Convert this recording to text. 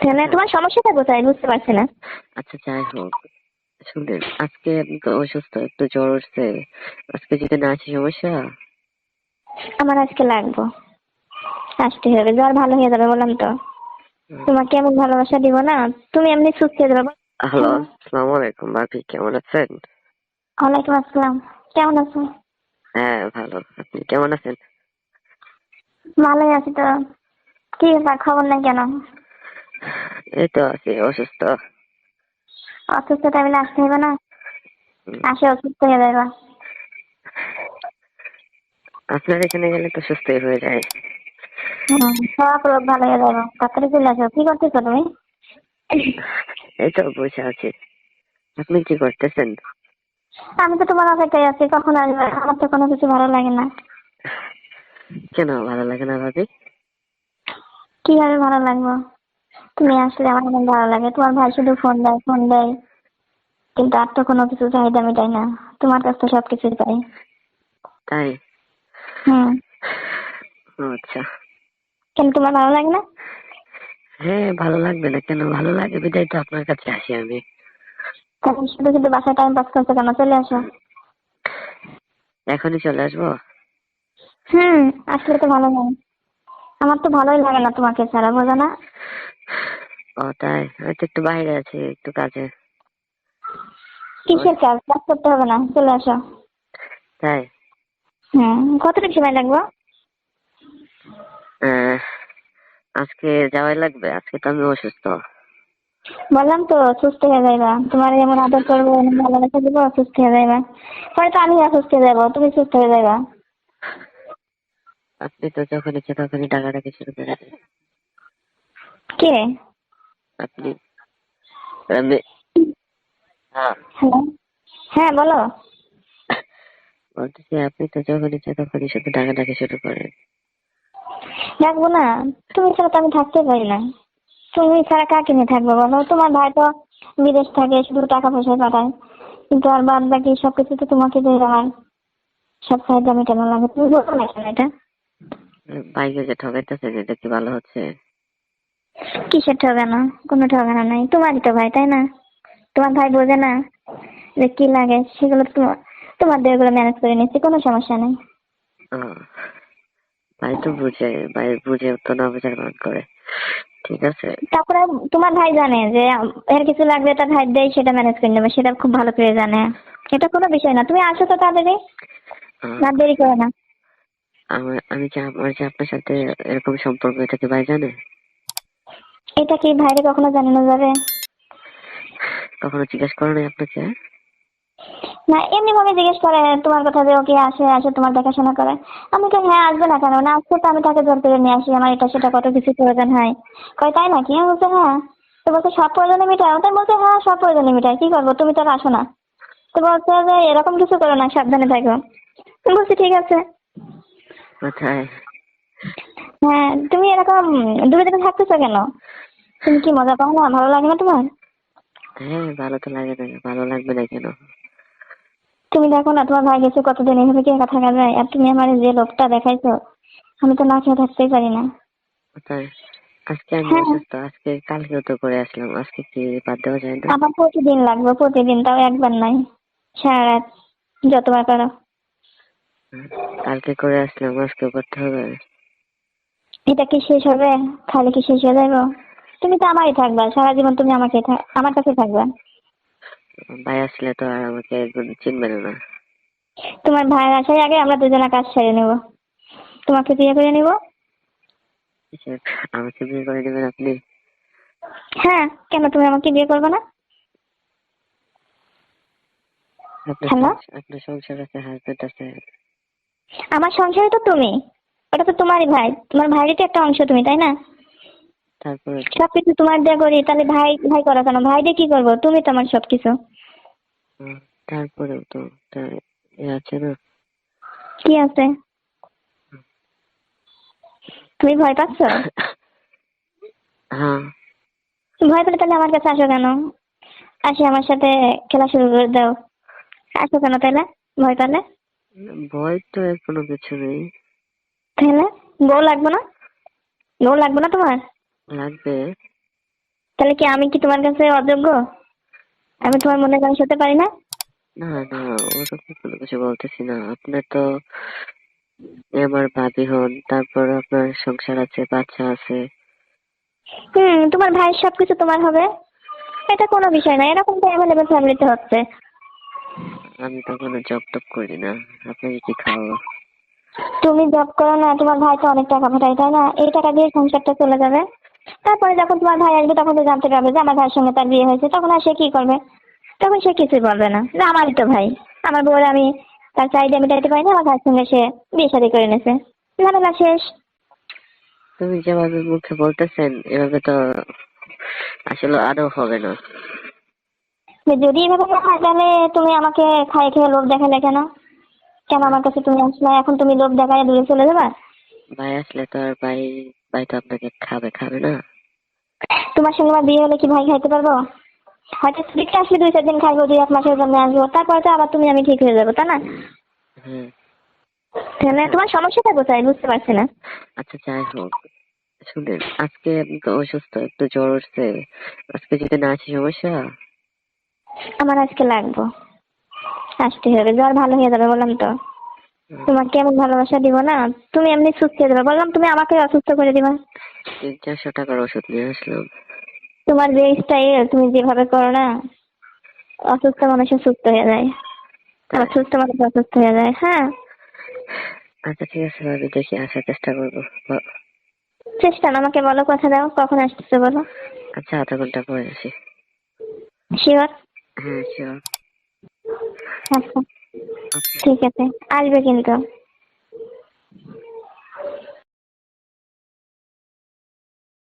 তাহলে তোমার সমস্যাটা কোথায় বুঝতে পারছি না। আচ্ছা যাই হোক, শুনলেন আজকে আপনি তো অসুস্থ, একটু জ্বর উঠছে, আজকে যদি না আসি সমস্যা? আমার আজকে লাগবো, আসতে হবে, জ্বর ভালো হয়ে যাবে বললাম তো। তোমাকে এমন ভালোবাসা দিব না, তুমি এমনি সুস্থ হয়ে যাবে। হ্যালো, আসসালামু আলাইকুম ভাবি, কেমন আছেন? ওয়ালাইকুম আসসালাম, কেমন আছো? হ্যাঁ ভালো, আপনি কেমন আছেন? ভালোই আছি তো। কি ব্যাপার, খবর নাই কেন? এই তো আছি অসুস্থ। অসুস্থ টাইমে আসতে হবে না, আসে অসুস্থ হয়ে যাবে। আপনার এখানে গেলে তো সুস্থই হয়ে যায়। সব রোগ ভালো হয়ে যাবে, তাড়াতাড়ি চলে আসো। কি করতেছো তুমি? এই তো বসে আছি, আপনি কি করতেছেন? আমি তো তোমার অপেক্ষায় আছি, কখন আসবে। আমার তো কোনো কিছু ভালো লাগে না। কেন ভালো লাগে না ভাবি? কিভাবে ভালো লাগবো? তুমি আসলে আমার অনেক ভালো লাগে। তোমার ভাই শুধু ফোন দেয় ফোন দেয়, কিন্তু আর তো কোনো কিছু চাহিদা মেটাই না। তোমার কাছ তো সবকিছু চাই। তাই? হুম। আচ্ছা। কেন তোমার ভালো লাগে না? হ্যাঁ ভালো লাগবে না কেন, ভালো লাগে বিদায় তো আপনার কাছে আসি আমি। তাহলে শুধু শুধু বাসায় টাইম পাস করছো কেন? চলে আসো। এখনই চলে আসবো? হুম। আসলে তো ভালো লাগে। আমার তো ভালোই লাগে না তোমাকে ছাড়া, বোঝো না? ও তাই, আমি তো একটু বাইরে আছি, একটু কাজে। কিসের কাজ? কাজ করতে হবে না, চলে আসো। তাই? কতটুকু সময় লাগবে? আহ, আজকে যাওয়াই লাগবে, আজকে তো আমি অসুস্থ। বললাম তো সুস্থ হয়ে যাইবা। তোমার যেমন আদর করবো, এমন ভালোবাসা দিবো, সুস্থ হয়ে যাইবা। পরে তো আমি অসুস্থ হয়ে যাবো, তুমি সুস্থ হয়ে যাইবা। আপনি তো যখন ইচ্ছে তখনই ডাকাডাকি শুরু করে দেন। কে? আপনি আমি হ্যাঁ হ্যালো। হ্যাঁ বলো। বলতেছি, আপনি তো যখন ইচ্ছে তখনই শুধু ডাকাডাকি শুরু করেন। ডাকবো না? তুমি ছাড়া তো আমি থাকতে পারি না। তুমি ছাড়া কাকে নিয়ে থাকবো বলো? তোমার ভাই তো বিদেশ থাকে, শুধু টাকা পয়সা পাঠায়, কিন্তু আর বাদ বাকি সবকিছু তো তোমাকে দিয়ে আমার সব চাহিদা মেটানো লাগে। তুমি বলো না কেন এটা? বাইকে যে ঠকাইতেছেন, এটা কি ভালো হচ্ছে? কিসের ঠকানো? কোনো ঠকানো নাই, তোমারই তো ভাই, তাই না? তোমার ভাই বোঝে না যে কি লাগে? সেগুলো তোমার, তোমার দিয়ে ওগুলো ম্যানেজ করে নিচ্ছি, কোনো সমস্যা নেই। আহ, ভাই তো বুঝে, ভাই বুঝে তো না বোঝার ভান করে। ঠিক আছে। তারপরে তোমার ভাই জানে যে এর কিছু লাগবে, তার ভাই দেয়, সেটা ম্যানেজ করে নেবে, সেটা খুব ভালো করে জানে। এটা কোনো বিষয় না, তুমি আসো তো তাড়াতাড়ি, আহ, না দেরি করো না। আমার যে আপনার সাথে এরকম সম্পর্ক, এটা কি ভাই জানে? এটা কি ভাইরে কখনো জানানো যাবে? কখনো জিজ্ঞেস করে নাই আপনাকে? না, এমনি ভাবে জিজ্ঞেস করে তোমার কথা, যে ওকে আসে আসে তোমার দেখাশোনা করে। আমি তো হ্যাঁ, আসবে না কেন? না আসছে তো আমি তাকে জোর করে নিয়ে আসি, আমার এটা সেটা কত কিছু প্রয়োজন হয়। কয় তাই নাকি? আমি বলছি হ্যাঁ। তো বলছে সব প্রয়োজনে মিটাও, তাই বলছে হ্যাঁ সব প্রয়োজনে মিটাই, কি করবো, তুমি তো আর আসো না। তো বলছে যে এরকম কিছু করো না, সাবধানে থাকো। তো বলছি ঠিক আছে। কোথায়? হ্যাঁ, তুমি এরকম দূরে দূরে থাকতেছো কেন? তুমি কি মজা পাও না? ভালো লাগে না তোমার? হ্যাঁ ভালো তো লাগে না, ভালো লাগবে না কেন? তুমি দেখো না, তোমার ভাই গেছে কতদিন, এভাবে কি একা থাকা যায়? আর তুমি আমার যে লোকটা দেখাইছো, আমি তো না খেয়ে থাকতেই পারি না। কোথায়? আজকে আমি হ্যাঁ। অসুস্থ, আজকে কালকেও তো করে আসলাম, আজকে কি বাদ দেওয়া যায় না? আমার প্রতিদিন লাগবে, প্রতিদিন, তাও একবার নাই, সারা রাত, যতবার পারো। কালকে করে আসলাম, আজকে করতে হবে? এটা কি শেষ হবে? খালি কি শেষ হয়ে যাবো? তুমি তো আমারই থাকবা সারা জীবন, তুমি আমাকে আমার কাছে থাকবা। ভাই আসলে তো আর আমাকে একদম চিনবে না। তোমার ভাইয়ের আসার আগে আমরা দুজনে কাজ সেরে নেব, তোমাকে বিয়ে করে নিব। কিসের? আমাকে বিয়ে করে নেবেন আপনি? হ্যাঁ, কেন তুমি আমাকে বিয়ে করবে না? হ্যালো। আপনার সংসার আছে, হাজবেন্ড আছে। আমার সংসারে তো তুমি, ওটা তো তোমারই ভাই, তোমার ভাইয়েরই তো একটা অংশ তুমি, তাই না? তারপরে তো সবকিছু তোমার দিয়ে করি, তাহলে ভাই ভাই করো কেন? ভাই দিয়ে কি করবো? তুমি তো আমার সবকিছু। তারপরেও তো আছে না। কি আছে? তুমি ভয় পাচ্ছ? হ্যাঁ। ভয় পেলে তাহলে আমার কাছে আসো কেন? আসি আমার সাথে খেলা শুরু করে দাও। আসো কেন তাহলে, ভয় পেলে? ভয় তো এর কোনো কিছু নেই। তাহলে বউ লাগবে না? বউ লাগবে না তোমার? লাগবে। তাহলে কি আমি কি তোমার কাছে অযোগ্য? আমি তোমার মনের মানুষ হতে পারি না? না না, ওরকম কোনো কিছু বলতেছি না। আপনার তো আমার ভাবি হন, তারপর আপনার সংসার আছে, বাচ্চা আছে। তোমার ভাইয়ের সবকিছু তোমার হবে, এটা কোনো বিষয় না। এরকম তো অ্যাভেলেবেল ফ্যামিলিতে হচ্ছে। আমি তো কোনো জব টব করি না, আপনাকে কি খাওয়াবো? তুমি জব করো না, তোমার ভাই তো অনেক টাকা পাঠায়, তাই না? এই টাকা দিয়ে সংসারটা চলে যাবে। তারপরে যখন তোমার ভাই আসবে তখন তো জানতে পারবে যে আমার ভাইয়ের সঙ্গে তার বিয়ে হয়েছে, তখন আর সে কি করবে? তখন সে কিছুই বলবে না যে আমারই তো ভাই, আমার বউয়ের আমি তার চাহিদা মেটাইতে পারিনি, আমার ভাইয়ের সঙ্গে সে বিয়ে শাদী করে নিয়েছে, ঝামেলা শেষ। তুমি যেভাবে মুখে বলতেছেন এভাবে তো আসলে আদৌ হবে না। যদি এভাবে না হয় তাহলে তুমি আমাকে খাই খেয়ে লোভ দেখালে কেন? কেন আমার কাছে তুমি আসলে, এখন তুমি লোভ দেখায় দূরে চলে যাবে? ভাই আসলে তো আর ভাই, ভাই তো আপনাকে খাবে খাবে না। তোমার সঙ্গে আমার বিয়ে হলে কি ভাই খাইতে পারবো? হয়তো দেখে আসলে 2-4 দিন খাইবো, 2-1 মাসের জন্য আসবো, তারপরে তো আবার তুমি আমি ঠিক হয়ে যাবো, তাই না? হ্যাঁ। তাহলে আচ্ছা তোমার সমস্যাটা কোথায় বুঝতে পারছি না। আচ্ছা, যাই হোক, শুনেন, আজকে আপনি তো অসুস্থ, একটু জ্বর উঠছে, আজকে যদি না আসি সমস্যা? আমার আজকে লাগবো, আসতে হবে, জ্বর ভালো হয়ে যাবে বললাম তো। হুম, তোমাকে এমন ভালোবাসা দিব না, তুমি এমনি সুস্থ হয়ে যাবে বললাম, তুমি আমাকে অসুস্থ করে দিবা। 300-400 টাকার ওষুধ নিয়ে আসলাম। তোমার যে স্টাইল, তুমি যেভাবে করো না, অসুস্থ মানুষের সুস্থ হয়ে যায়, আর তাই? সুস্থ মানুষ অসুস্থ হয়ে যায়। হ্যাঁ। আচ্ছা ঠিক আছে ভাবি, দেখি আসার চেষ্টা করবো। চেষ্টা না, আমাকে বলো, কথা দাও, কখন আসতেছে বলো। আচ্ছা, আধা ঘন্টা পরে আসি। শিওর? হ্যাঁ শিওর। আচ্ছা, ঠিক আছে, আসবে কিন্তু।